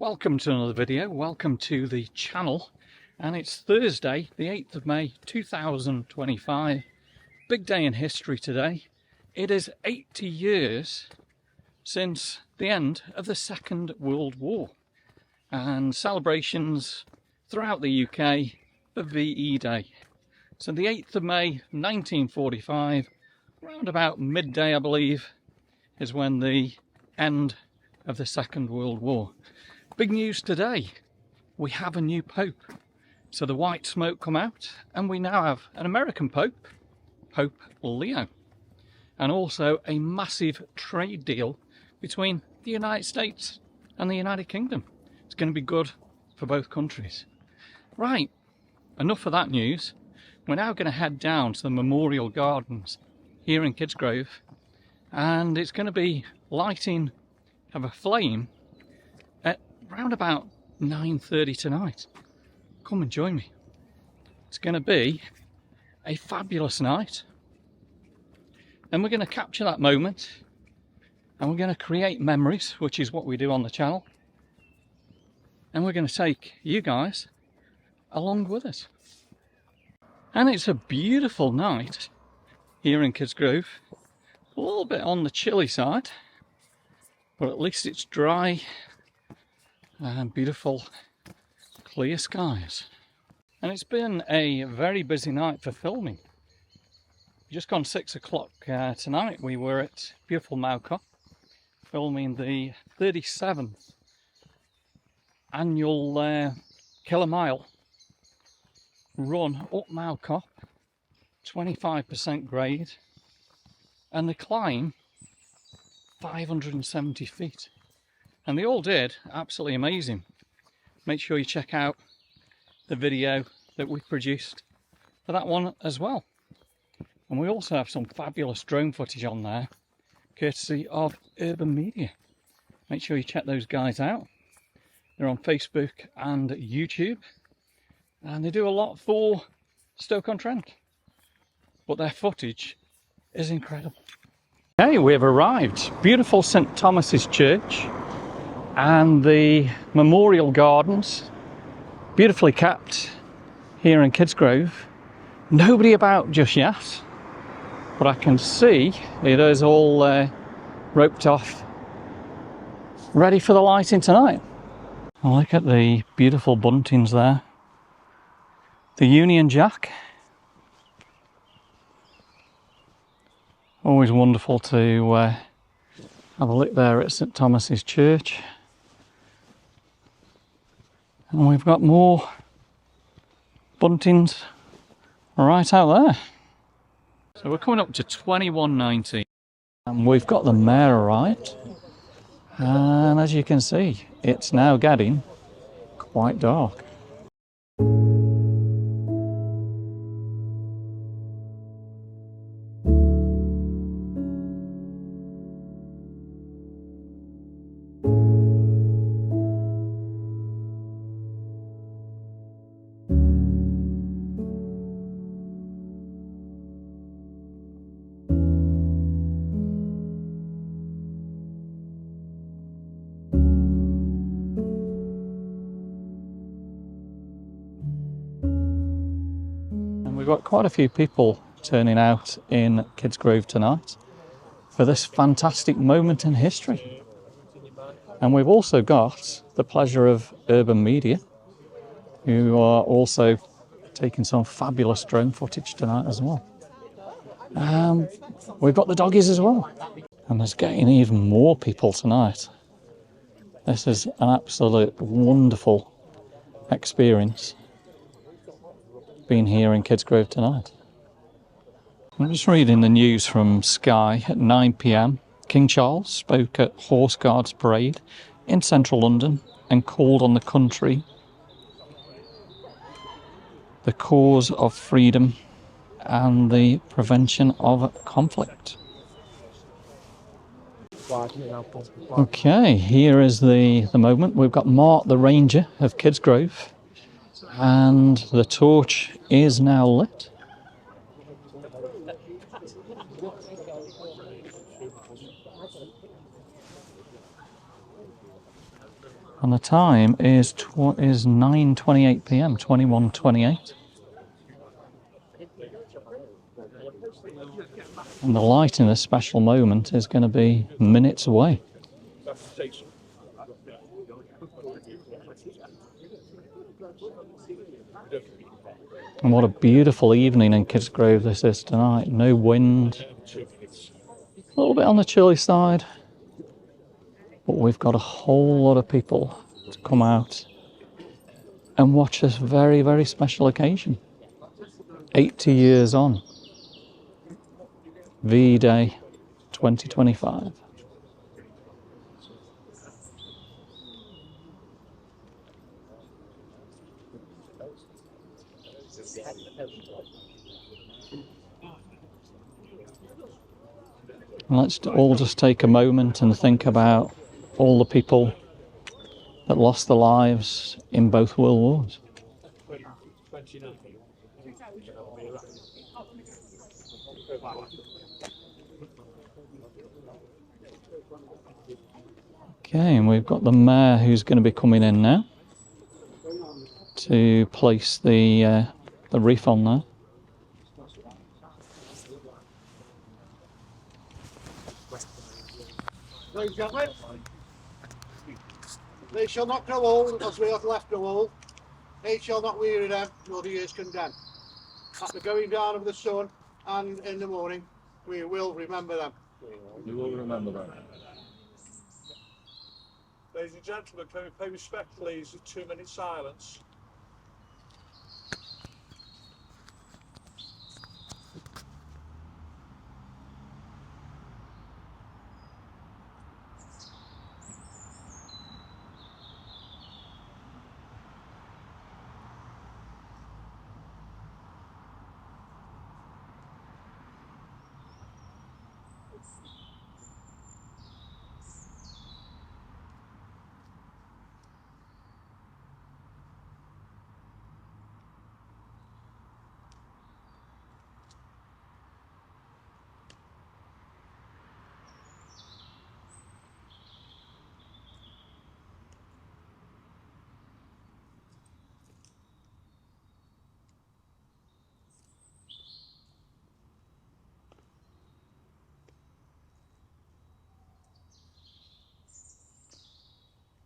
Welcome to another video, welcome to the channel, and it's Thursday the 8th of May 2025, big day in history today. It is 80 years since the end of the Second World War and celebrations throughout the UK for VE Day. So the 8th of May 1945, around about midday I believe, is when the end of the Second World War. Big news today, we have a new Pope. So the white smoke come out and we now have an American Pope, Pope Leo. And also a massive trade deal between the United States and the United Kingdom. It's going to be good for both countries. Right, enough of that news. We're now going to head down to the Memorial Gardens here in Kidsgrove. And it's going to be lighting of a flame at round about 9:30 tonight. Come and join me. It's going to be a fabulous night, and we're going to capture that moment and we're going to create memories, which is what we do on the channel, and we're going to take you guys along with us. And it's a beautiful night here in Kidsgrove, a little bit on the chilly side, but at least it's dry and beautiful clear skies. And it's been a very busy night for filming. Just gone 6 o'clock tonight. We were at beautiful Maucop filming the 37th annual kilometre run up Maucop, 25% grade, and the climb 570 feet. And they all did absolutely amazing. Make sure you check out the video that we produced for that one as well. And we also have some fabulous drone footage on there, courtesy of Urban Media. Make sure you check those guys out. They're on Facebook and YouTube, and they do a lot for Stoke-on-Trent, but their footage is incredible. Okay, we have arrived. Beautiful St Thomas's Church and the Memorial Gardens, beautifully kept here in Kidsgrove. Nobody about just yet, but I can see it is all roped off, ready for the lighting tonight. And look at the beautiful buntings there. The Union Jack. Always wonderful to have a look there at St Thomas's Church. And we've got more buntings right out there. So we're coming up to 2190 and we've got the mare arrived. And as you can see, it's now getting quite dark. We've got quite a few people turning out in Kidsgrove tonight for this fantastic moment in history. And we've also got the pleasure of Urban Media, who are also taking some fabulous drone footage tonight as well. We've got the doggies as well. And there's getting even more people tonight. This is an absolute wonderful experience being here in Kidsgrove tonight. I'm just reading the news from Sky at 9 PM. King Charles spoke at Horse Guards Parade in central London and called on the country, the cause of freedom and the prevention of conflict. Okay, here is the moment. We've got Mark the Ranger of Kidsgrove, and the torch is now lit. And the time is 9:28 p.m. 21:28. And the light in this special moment is going to be minutes away. And what a beautiful evening in Kidsgrove this is tonight. No wind. A little bit on the chilly side. But we've got a whole lot of people to come out and watch this very, very special occasion. 80 years on. V-Day 2025. Let's all just take a moment and think about all the people that lost their lives in both World Wars. Okay, and we've got the mayor who's going to be coming in now to place the wreath on there. Ladies and gentlemen, they shall not grow old as we have left grow old. They shall not weary them, nor the years condemn. At the going down of the sun and in the morning, we will remember them. We will remember them. Ladies and gentlemen, can we pay respect, please, 2 minutes silence?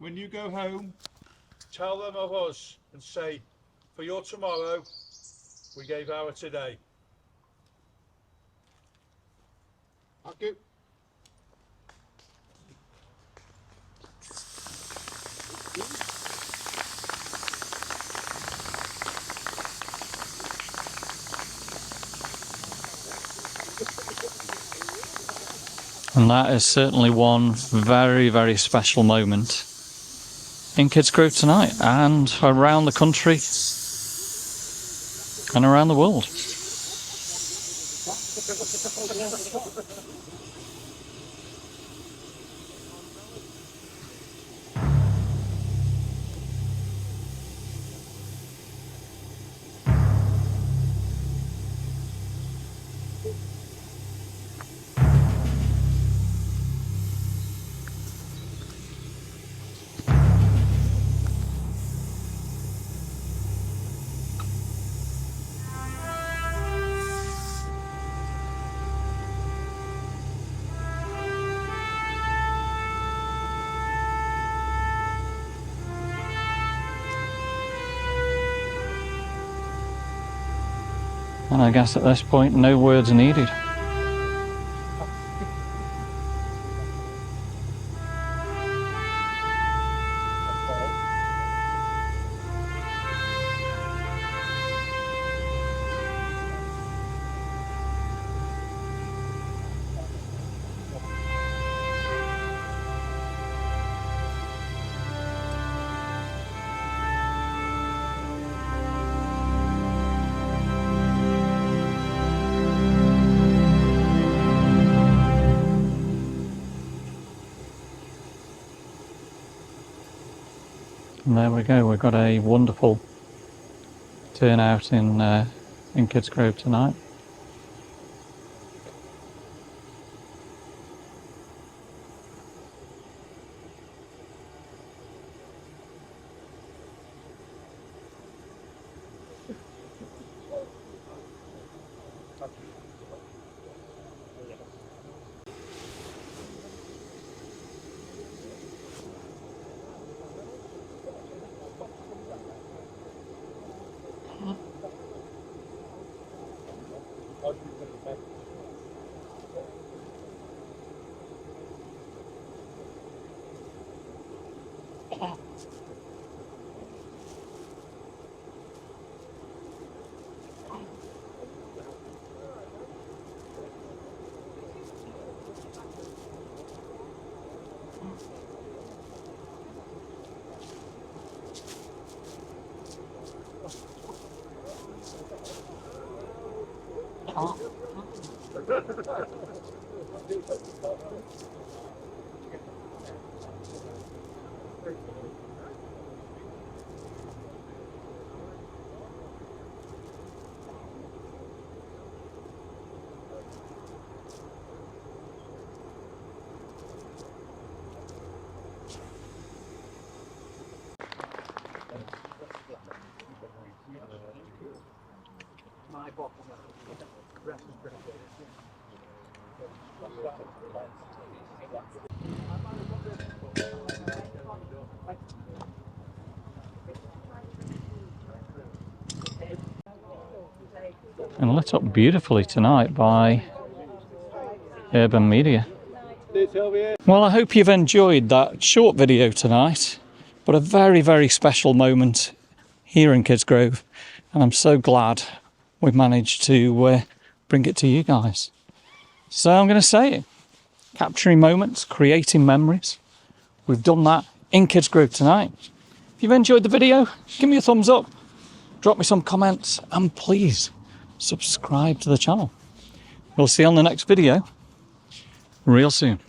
When you go home, tell them of us and say, for your tomorrow, we gave our today. Thank you. And that is certainly one very, very special moment in Kidsgrove tonight and around the country and around the world. And I guess at this point, no words are needed. And there we go, we've got a wonderful turnout in Kidsgrove tonight. And lit up beautifully tonight by urban media. Well, I hope you've enjoyed that short video tonight, but a very, very special moment here in Kidsgrove, and I'm so glad we've managed to bring it to you guys. So I'm going to say it, capturing moments, creating memories. We've done that in Kidsgrove tonight. If you've enjoyed the video, give me a thumbs up, drop me some comments, and please subscribe to the channel. We'll see you on the next video real soon.